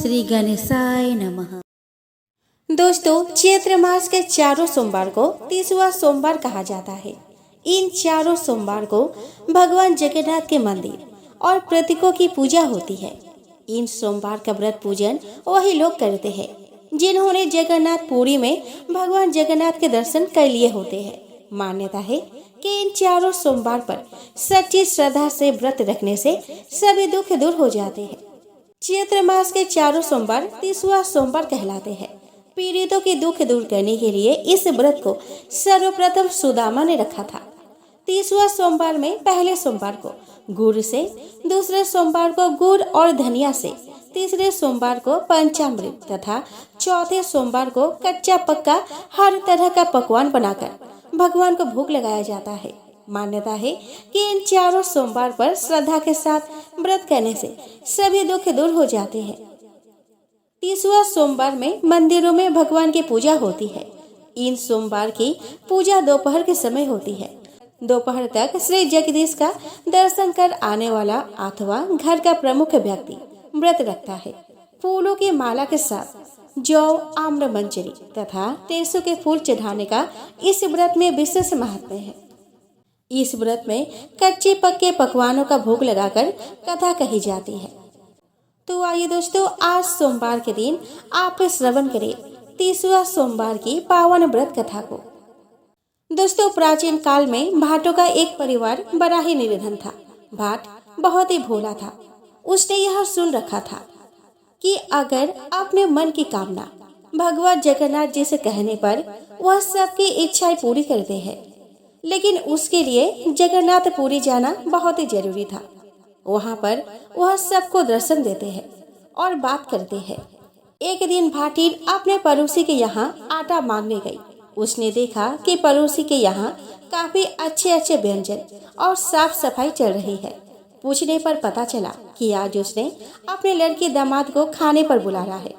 श्री गणेशाय नमः। दोस्तों, चैत्र मास के चारों सोमवार को 30वां सोमवार कहा जाता है। इन चारों सोमवार को भगवान जगन्नाथ के मंदिर और प्रतीकों की पूजा होती है। इन सोमवार का व्रत पूजन वही लोग करते हैं जिन्होंने जगन्नाथ पुरी में भगवान जगन्नाथ के दर्शन कर लिए होते हैं। मान्यता है कि इन चारों सोमवार पर सच्ची श्रद्धा से व्रत रखने से सभी दुख दूर हो जाते हैं। चैत्र मास के चारों सोमवार 30वां सोमवार कहलाते हैं। पीड़ितों के दुख दूर करने के लिए इस व्रत को सर्वप्रथम सुदामा ने रखा था। 30वां सोमवार में पहले सोमवार को गुड़ से, दूसरे सोमवार को गुड़ और धनिया से, तीसरे सोमवार को पंचामृत तथा चौथे सोमवार को कच्चा पक्का हर तरह का पकवान बनाकर भगवान को भोग लगाया जाता है। मान्यता है कि इन चारों सोमवार पर श्रद्धा के साथ व्रत करने से सभी दुख दूर हो जाते हैं। 30वां सोमवार में मंदिरों में भगवान की पूजा होती है। इन सोमवार की पूजा दोपहर के समय होती है। दोपहर तक श्री जगदीश का दर्शन कर आने वाला अथवा घर का प्रमुख व्यक्ति व्रत रखता है। फूलों की माला के साथ जौ, आम्र मंजरी तथा टेसु के फूल चढ़ाने का इस व्रत में विशेष महत्व है। इस व्रत में कच्चे पक्के पकवानों का भोग लगाकर कथा कही जाती है। तो आइए दोस्तों, आज सोमवार के दिन आप श्रवण करें 30वां सोमवार की पावन व्रत कथा को। दोस्तों, प्राचीन काल में भाटों का एक परिवार बड़ा ही निर्धन था। भाट बहुत ही भोला था। उसने यह सुन रखा था कि अगर अपने मन की कामना भगवान जगन्नाथ जी से कहने पर वह सबकी इच्छाएं पूरी करते हैं, लेकिन उसके लिए जगन्नाथपुरी जाना बहुत ही जरूरी था। वहाँ पर वह सबको दर्शन देते हैं और बात करते हैं। एक दिन भाटिन अपने पड़ोसी के यहाँ आटा मांगने गई। उसने देखा कि पड़ोसी के यहाँ काफी अच्छे अच्छे व्यंजन और साफ सफाई चल रही है। पूछने पर पता चला कि आज उसने अपने लड़के दामाद को खाने पर बुलाया है।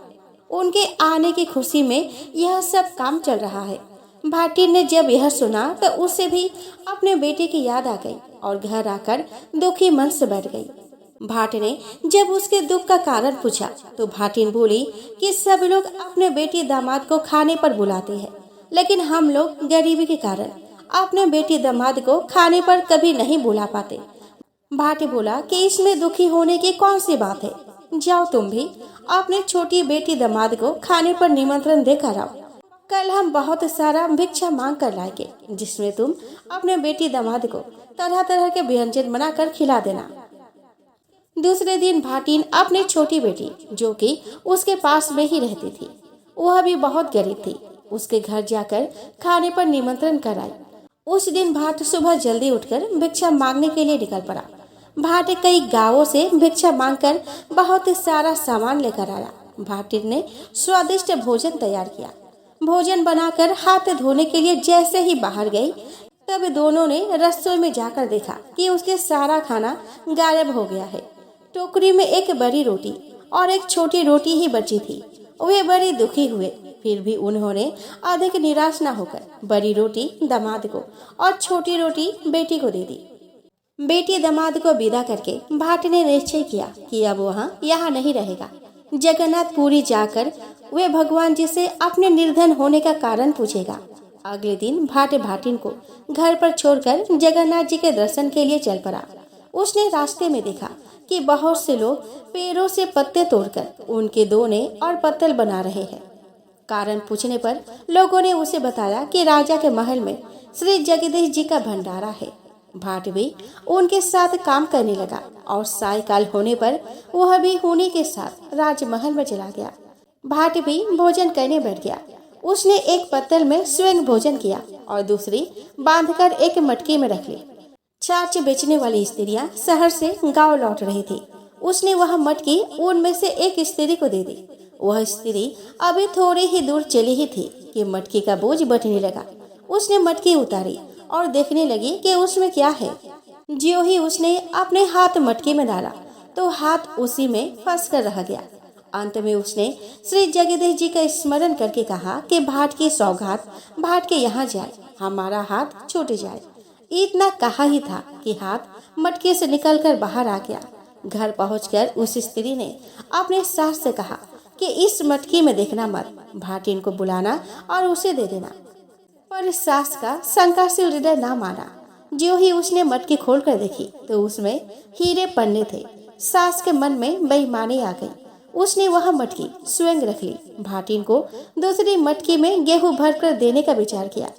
उनके आने की खुशी में यह सब काम चल रहा है। भाटिन ने जब यह सुना तो उसे भी अपने बेटे की याद आ गई और घर आकर दुखी मन से बैठ गई। भाट ने जब उसके दुख का कारण पूछा तो भाटिन बोली कि सब लोग अपने बेटी दामाद को खाने पर बुलाते हैं, लेकिन हम लोग गरीबी के कारण अपने बेटी दामाद को खाने पर कभी नहीं बुला पाते। भाट बोला कि इसमें दुखी होने की कौन सी बात है। जाओ तुम भी अपने छोटी बेटी दामाद को खाने पर निमंत्रण देकर आओ। कल हम बहुत सारा भिक्षा मांग कर लाएंगे, जिसमें तुम अपने बेटी दामाद को तरह तरह के व्यंजन बनाकर खिला देना। दूसरे दिन भाटिन अपनी छोटी बेटी, जो कि उसके पास में ही रहती थी, वह भी बहुत गरीब थी, उसके घर जाकर खाने पर निमंत्रण कराई। उस दिन भाट सुबह जल्दी उठकर भिक्षा मांगने के लिए निकल पड़ा। भाट कई गांवों से भिक्षा मांगकर बहुत सारा सामान लेकर आया। भाटिन ने स्वादिष्ट भोजन तैयार किया। भोजन बनाकर हाथ धोने के लिए जैसे ही बाहर गई, तब दोनों ने रसोई में जाकर देखा कि उसके सारा खाना गायब हो गया है। टोकरी में एक बड़ी रोटी और एक छोटी रोटी ही बची थी। वे बड़े दुखी हुए, फिर भी उन्होंने अधिक निराश न होकर बड़ी रोटी दामाद को और छोटी रोटी बेटी को दे दी। बेटी दामाद को विदा करके भाट ने निश्चय किया कि अब वह यहाँ नहीं रहेगा। जगन्नाथपुरी जाकर वे भगवान जी से अपने निर्धन होने का कारण पूछेगा। अगले दिन भाट भाटिन को घर पर छोड़कर जगन्नाथ जी के दर्शन के लिए चल पड़ा। उसने रास्ते में देखा कि बहुत से लोग पेड़ों से पत्ते तोड़कर उनके दोने और पत्तल बना रहे हैं। कारण पूछने पर लोगों ने उसे बताया कि राजा के महल में श्री जगदीश जी का भंडारा है। भाट भी उनके साथ काम करने लगा और सायकाल होने पर वह भी हुनी के साथ राजमहल में चला गया। भाट भी भोजन करने बैठ गया। उसने एक पत्तल में स्वयं भोजन किया और दूसरी बांधकर एक मटकी में रख ली। छाछ बेचने वाली स्त्रियां शहर से गांव लौट रही थी। उसने वह मटकी उनमें से एक स्त्री को दे दी। वह स्त्री अभी थोड़ी ही दूर चली ही थी कि मटकी का बोझ बढ़ने लगा। उसने मटकी उतारी और देखने लगी कि उसमें क्या है। ज्यों ही उसने अपने हाथ मटकी में डाला तो हाथ उसी में फंस कर रह गया। अंत में उसने श्री जगदीश जी का स्मरण करके कहा कि भाट की सौगात भाट के यहाँ जाए, हमारा हाथ छूट जाए। इतना कहा ही था कि हाथ मटके से निकलकर बाहर आ गया। घर पहुंचकर उस स्त्री ने अपने सास से कहा कि इस मटकी में देखना मत, भाटिन को बुलाना और उसे दे देना। पर सास का शंकाशील हृदय ना माना। जो ही उसने मटकी खोलकर देखी तो उसमें हीरे पन्ने थे। सास के मन में बेईमानी आ गई। उसने वह मटकी स्वयं रख ली। भाटिन को दूसरी मटकी में गेहूं भरकर देने का विचार किया।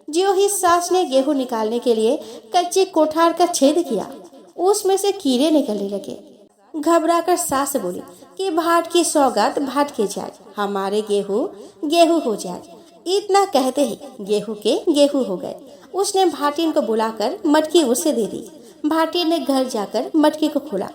जो ही सास ने गेहूं निकालने के लिए कच्चे कोठार का छेद किया, उसमें से कीड़े निकलने लगे। घबराकर सास बोली कि भाट की सौगात भाट के जाए, हमारे गेहूं गेहूं हो जाए। इतना कहते ही गेहूं के गेहूं हो गए। उसने भाटिन को बुलाकर मटकी उसे दे दी। भाटिन ने घर जाकर मटकी को खोला।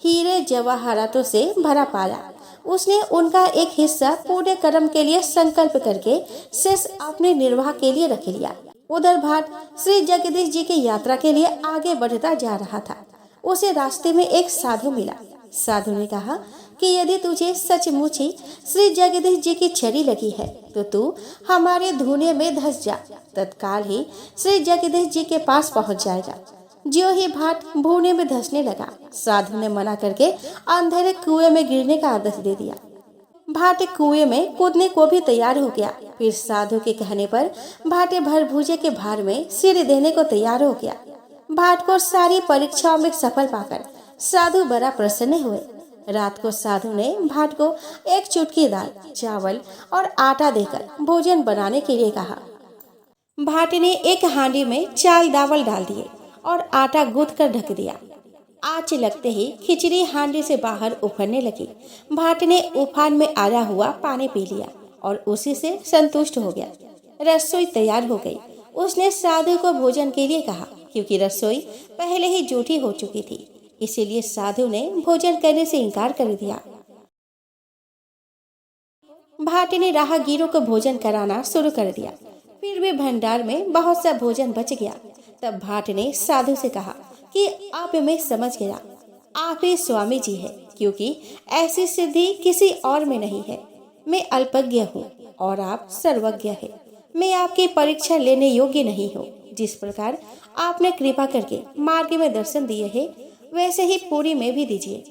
हीरे जवाहरातों से भरा पाया। उसने उनका एक हिस्सा पूरे कर्म के लिए संकल्प करके शेष अपने निर्वाह के लिए रख लिया। उधर भाट श्री जगदीश जी की यात्रा के लिए आगे बढ़ता जा रहा था। उसे रास्ते में एक साधु मिला। साधु ने कहा कि यदि तुझे सचमुच ही श्री जगदीश जी की छड़ी लगी है तो तू हमारे धुने में धंस जा। तत्काल ही श्री जगदीश जी के पास पहुंच जाएगा। ज्यों ही भाट भूने में धंसने लगा, साधु ने मना करके अंधेरे कुएं में गिरने का आदेश दे दिया। भाट कुएं में कूदने को भी तैयार हो गया। फिर साधु के कहने पर भाटे भरभूजे के भार में सिर देने को तैयार हो गया। भाट को सारी परीक्षाओं में सफल पाकर साधु बड़ा प्रसन्न हुए। रात को साधु ने भाट को एक चुटकी दाल, चावल और आटा देकर भोजन बनाने के लिए कहा। भाट ने एक हांडी में चाल दावल डाल दिए और आटा गूंथ कर ढक दिया। आँच लगते ही खिचड़ी हांडी से बाहर उफरने लगी। भाट ने उफान में आया हुआ पानी पी लिया और उसी से संतुष्ट हो गया। रसोई तैयार हो गई। उसने साधु को भोजन के लिए कहा। क्योंकि रसोई पहले ही जूठी हो चुकी थी, इसीलिए साधु ने भोजन करने से इनकार कर दिया। भाट ने राहगीरों को भोजन कराना शुरू कर दिया। फिर भी भंडार में बहुत सा भोजन बच गया। तब भाट ने साधु से कहा कि आप मैं समझ गया, आप ही स्वामी जी है, क्योंकि ऐसी सिद्धि किसी और में नहीं है। मैं अल्पज्ञ हूँ और आप सर्वज्ञ है। मैं आपकी परीक्षा लेने योग्य नहीं हूँ। जिस प्रकार आपने कृपा करके मार्ग में दर्शन दिए हैं, वैसे ही पूरी में भी दीजिए।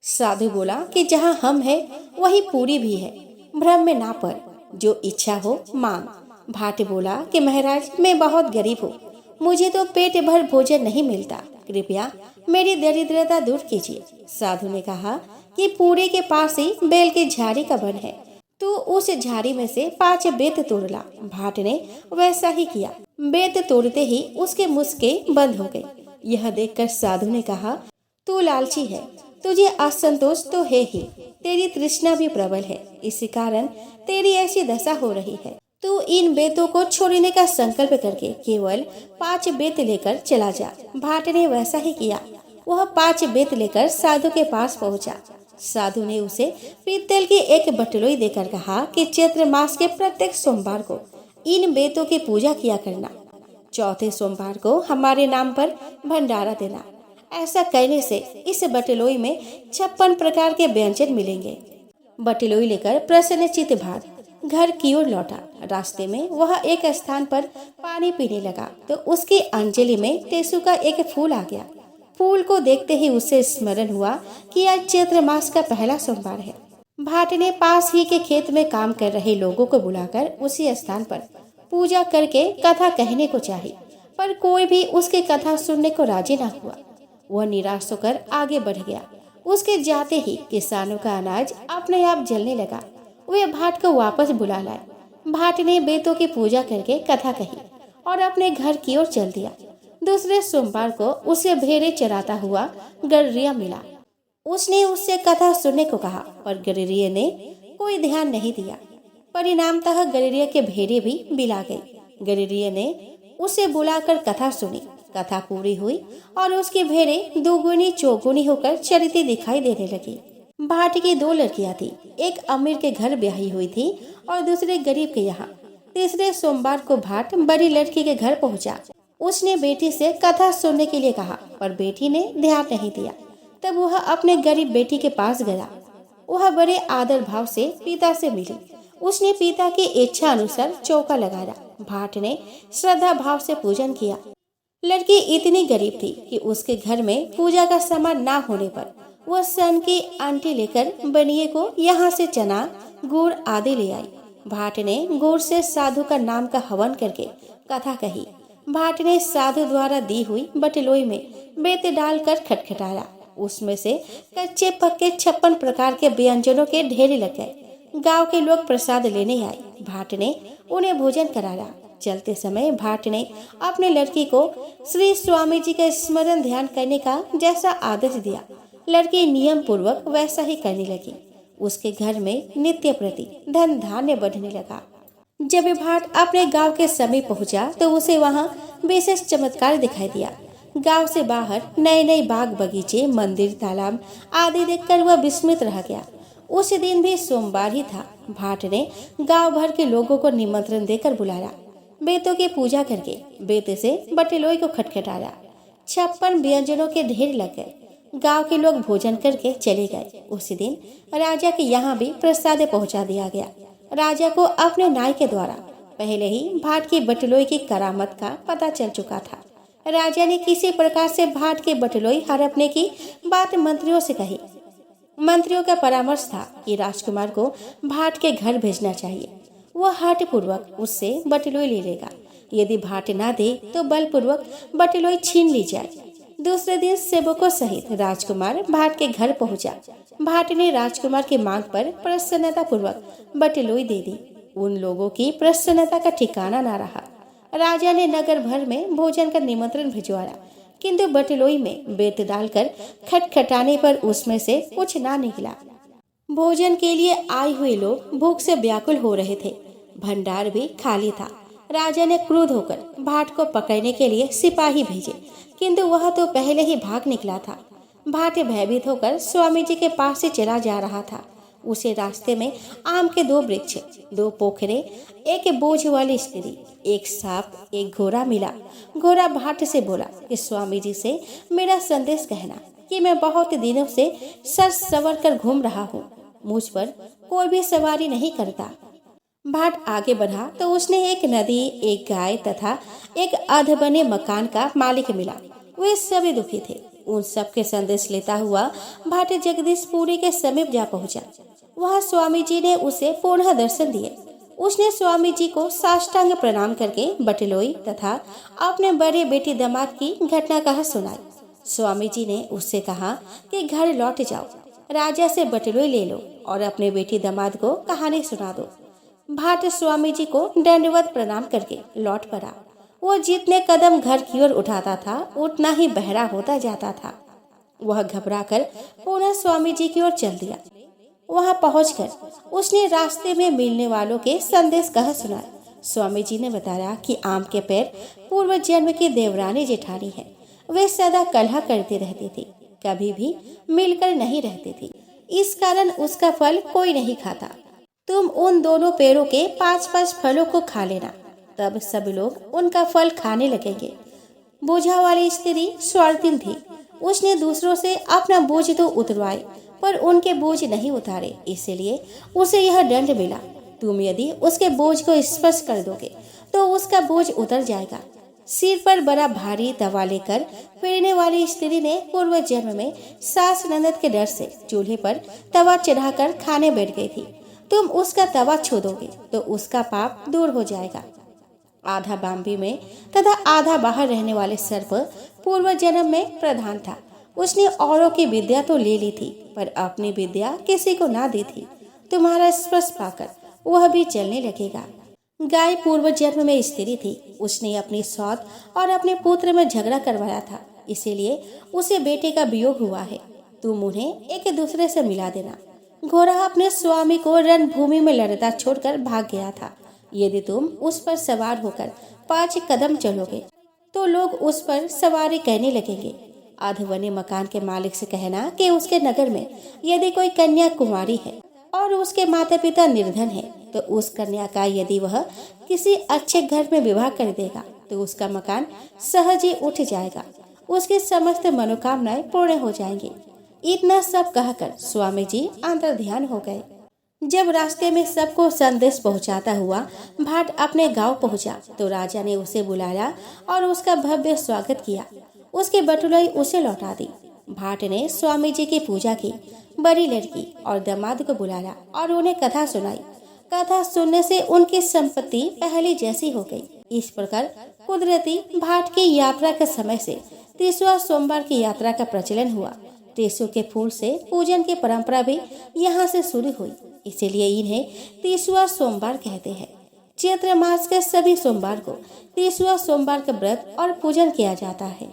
साधु बोला कि जहाँ हम हैं वही पूरी भी है, भ्रम में ना पड़, जो इच्छा हो मांग। भाट बोला कि महाराज मैं बहुत गरीब हूँ, मुझे तो पेट भर भोजन नहीं मिलता, कृपया मेरी दरिद्रता दूर कीजिए। साधु ने कहा कि पूरे के पास ही बेल की झाड़ी का वन है, तू उस झाड़ी में से 5 बेत तोड़ ला। भाट ने वैसा ही किया। बेत तोड़ते ही उसके मुस्कें बंद हो गई। यह देखकर साधु ने कहा, तू लालची है, तुझे असंतोष तो है ही, तेरी तृष्णा भी प्रबल है, इसी कारण तेरी ऐसी दशा हो रही है। तू इन बेतों को छोड़ने का संकल्प करके केवल 5 बेत लेकर चला जा। भाट ने वैसा ही किया। वह 5 बेत लेकर साधु के पास पहुंचा। साधु ने उसे पीतल की एक बटलोई देकर कहा कि चैत्र मास के प्रत्येक सोमवार को इन बेतों की पूजा किया करना। चौथे सोमवार को हमारे नाम पर भंडारा देना। ऐसा करने से इस बटलोई में 56 प्रकार के व्यंजन मिलेंगे। बटलोई लेकर प्रसन्नचित्त भाट घर की ओर लौटा। रास्ते में वह एक स्थान पर पानी पीने लगा तो उसकी अंजलि में टेसु का एक फूल आ गया। फूल को देखते ही उसे स्मरण हुआ कि आज चैत्र मास का पहला सोमवार है। भाट ने पास ही के खेत में काम कर रहे लोगों को बुलाकर उसी स्थान पर पूजा करके कथा कहने को चाही, पर कोई भी उसकी कथा सुनने को राजी न हुआ। वह निराश होकर आगे बढ़ गया। उसके जाते ही किसानों का अनाज अपने आप जलने लगा। वे भाट को वापस बुला लाए। भाट ने बेतों की पूजा करके कथा कही और अपने घर की ओर चल दिया। दूसरे सोमवार को उसे भेड़े चराता हुआ गडरिया मिला। उसने उससे कथा सुनने को कहा, पर गडरिये ने कोई ध्यान नहीं दिया। परिणामतः गडरिया के भेड़े भी बिला गई। गडरिये ने उसे बुलाकर कथा सुनी। कथा पूरी हुई और उसकी भेड़े दोगुनी चौगुनी होकर चरती दिखाई देने लगी। भाट की 2 लड़कियां थी। एक अमीर के घर ब्याही हुई थी और दूसरे गरीब के यहाँ। तीसरे सोमवार को भाट बड़ी लड़की के घर पहुंचा। उसने बेटी से कथा सुनने के लिए कहा, पर बेटी ने ध्यान नहीं दिया। तब वह अपने गरीब बेटी के पास गया। वह बड़े आदर भाव से पिता से मिली। उसने पिता की इच्छा अनुसार चौका लगाया। भाट ने श्रद्धा भाव से पूजन किया। लड़की इतनी गरीब थी कि उसके घर में पूजा का सामान ना होने पर वो सन की आंटी लेकर बनिए को यहाँ से चना गुड़ आदि ले आई। भाट ने गुड़ से साधु का नाम का हवन करके कथा कही। भाट ने साधु द्वारा दी हुई बटलोई में बेत डालकर खटखटाया। उसमें से कच्चे पक्के 56 प्रकार के व्यंजनों के ढेर लग गए। गांव के लोग प्रसाद लेने आए। भाट ने उन्हें भोजन कराया। चलते समय भाट ने अपने लड़की को श्री स्वामी जी का स्मरण ध्यान करने का जैसा आदेश दिया, लड़की नियम पूर्वक वैसा ही करने लगी। उसके घर में नित्य प्रति धन धान्य बढ़ने लगा। जब भाट अपने गांव के समीप पहुंचा तो उसे वहां विशेष चमत्कार दिखाई दिया। गांव से बाहर नए नए बाग बगीचे, मंदिर, तालाब आदि देखकर वह विस्मित रह गया। उस दिन भी सोमवार ही था। भाट ने गांव भर के लोगों को निमंत्रण देकर बुलाया। बेतों की पूजा करके बेत से बटलोई को खटखटाया। 56 व्यंजनों के ढेर लग गए। गांव के लोग भोजन करके चले गए। उसी दिन राजा के यहाँ भी प्रसाद पहुंचा दिया गया। राजा को अपने नाई के द्वारा पहले ही भाट की बटलोई की करामत का पता चल चुका था। राजा ने किसी प्रकार से भाट के बटलोई हड़पने की बात मंत्रियों से कही। मंत्रियों का परामर्श था कि राजकुमार को भाट के घर भेजना चाहिए। वह हठ पूर्वक उससे बटलोई ले लेगा। यदि भाट ना दे तो बलपूर्वक बटलोई छीन ली जाए। दूसरे दिन सेवकों सहित राजकुमार भाट के घर पहुंचा। भाट ने राजकुमार की मांग पर प्रसन्नता पूर्वक बटलोई दे दी। उन लोगों की प्रसन्नता का ठिकाना न रहा। राजा ने नगर भर में भोजन का निमंत्रण भिजवाया, किंतु बटलोई में बेत डालकर खटखटाने पर उसमें से कुछ ना निकला। भोजन के लिए आए हुए लोग भूख से व्याकुल हो रहे थे। भंडार भी खाली था। राजा ने क्रुद्ध होकर भाट को पकड़ने के लिए सिपाही भेजे, किंतु वह तो पहले ही भाग निकला था। भाट भयभीत होकर स्वामी जी के पास से चला जा रहा था। उसे रास्ते में आम के 2 वृक्ष, 2 पोखरे, एक बोझ वाली स्त्री, एक सांप, एक घोड़ा मिला। घोड़ा भाट से बोला कि स्वामी जी से मेरा संदेश कहना कि मैं बहुत दिनों से सर सवर कर घूम रहा हूँ। मुझ पर कोई भी सवारी नहीं करता। भाट आगे बढ़ा तो उसने एक नदी, एक गाय तथा एक अध बने मकान का मालिक मिला। वे सभी दुखी थे। उन सब के संदेश लेता हुआ भाट जगदीशपुरी के समीप जा पहुंचा। वहां स्वामी जी ने उसे पुनः दर्शन दिए। उसने स्वामी जी को साष्टांग प्रणाम करके बटलोई तथा अपने बड़े बेटी दामाद की घटना कहा सुनाई। स्वामी जी ने उससे कहा कि घर लौट जाओ, राजा से बटलोई ले लो और अपने बेटी दामाद को कहानी सुना दो। भाट स्वामी जी को दंडवत प्रणाम करके लौट पड़ा। वो जितने कदम घर की ओर उठाता था उतना ही बहरा होता जाता था। वह घबराकर पुनः स्वामी जी की ओर चल दिया। वहां पहुंचकर उसने रास्ते में मिलने वालों के संदेश कह सुनाए। स्वामी जी ने बताया कि आम के पेड़ पूर्व जन्म की देवरानी जेठानी है। वे सदा कलह करती रहती थी, कभी भी मिलकर नहीं रहती थी। इस कारण उसका फल कोई नहीं खाता। तुम उन दोनों पेड़ों के 5-5 फलों को खा लेना, तब सब लोग उनका फल खाने लगेंगे। बोझा वाली स्त्री स्वार्थीन थी। उसने दूसरों से अपना बोझ तो उतरवाए पर उनके बोझ नहीं उतारे, इसलिए उसे यह दंड मिला। तुम यदि उसके बोझ को स्पर्श कर दोगे तो उसका बोझ उतर जाएगा। सिर पर बड़ा भारी तवा लेकर फिरने वाली स्त्री ने पूर्व जन्म में सास ननद के डर से चूल्हे पर तवा चढ़ाकर खाने बैठ गई थी। तुम उसका तवा छू दोगे तो उसका पाप दूर हो जाएगा। आधा बाम्बी में तथा आधा बाहर रहने वाले सर्प पूर्व जन्म में प्रधान था। उसने औरों की विद्या तो ले ली थी पर अपनी विद्या किसी को ना दी थी। तुम्हारा स्पर्श पाकर वह भी चलने लगेगा। गाय पूर्व जन्म में स्त्री थी। उसने अपनी सौत और अपने पुत्र में झगड़ा करवाया था, इसीलिए उसे बेटे का वियोग हुआ है। तुम उन्हें एक दूसरे से मिला देना। घोड़ा अपने स्वामी को रणभूमि में लड़ता छोड़कर भाग गया था। यदि तुम उस पर सवार होकर 5 कदम चलोगे तो लोग उस पर सवारी कहने लगेंगे। अधबने मकान के मालिक से कहना कि उसके नगर में यदि कोई कन्या कुमारी है और उसके माता पिता निर्धन है तो उस कन्या का यदि वह किसी अच्छे घर में विवाह कर देगा तो उसका मकान सहज ही उठ जाएगा। उसकी समस्त मनोकामनाएं पूर्ण हो जाएंगी। इतना सब कहकर स्वामी जी अंतर ध्यान हो गए। जब रास्ते में सबको संदेश पहुंचाता हुआ भाट अपने गांव पहुंचा तो राजा ने उसे बुलाया और उसका भव्य स्वागत किया। उसकी बटुलाई उसे लौटा दी। भाट ने स्वामी जी की पूजा की। बड़ी लड़की और दामाद को बुलाया और उन्हें कथा सुनाई। कथा सुनने से उनकी संपत्ति पहले जैसी हो गई। इस प्रकार कुदरती भाट की यात्रा के समय से तीसवा सोमवार की यात्रा का प्रचलन हुआ। टेसु के फूल से पूजन की परंपरा भी यहाँ से शुरू हुई, इसीलिए इन्हें तीसवा सोमवार कहते हैं। चैत्र मास के सभी सोमवार को तीसवा सोमवार का व्रत और पूजन किया जाता है।